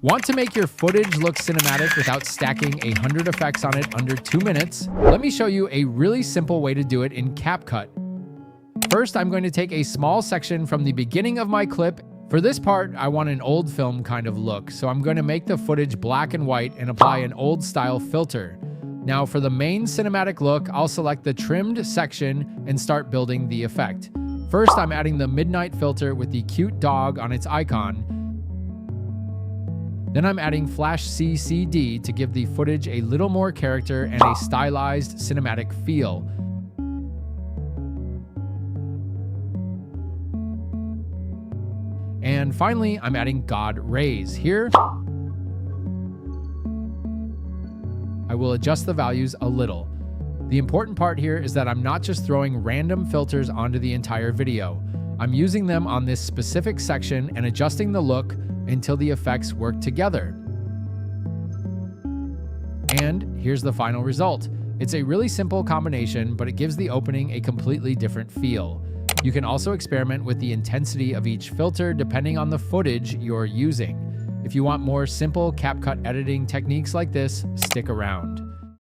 Want to make your footage look cinematic without stacking 100 effects on it under 2 minutes? Let me show you a really simple way to do it in CapCut. First, I'm going to take a small section from the beginning of my clip. For this part, I want an old film kind of look, so I'm going to make the footage black and white and apply an old style filter. Now for the main cinematic look, I'll select the trimmed section and start building the effect. First, I'm adding the midnight filter with the cute dog on its icon. Then I'm adding Flash CCD to give the footage a little more character and a stylized cinematic feel. And finally, I'm adding God Rays. Here, I will adjust the values a little. The important part here is that I'm not just throwing random filters onto the entire video. I'm using them on this specific section and adjusting the look until the effects work together. And here's the final result. It's a really simple combination, but it gives the opening a completely different feel. You can also experiment with the intensity of each filter depending on the footage you're using. If you want more simple CapCut editing techniques like this, stick around.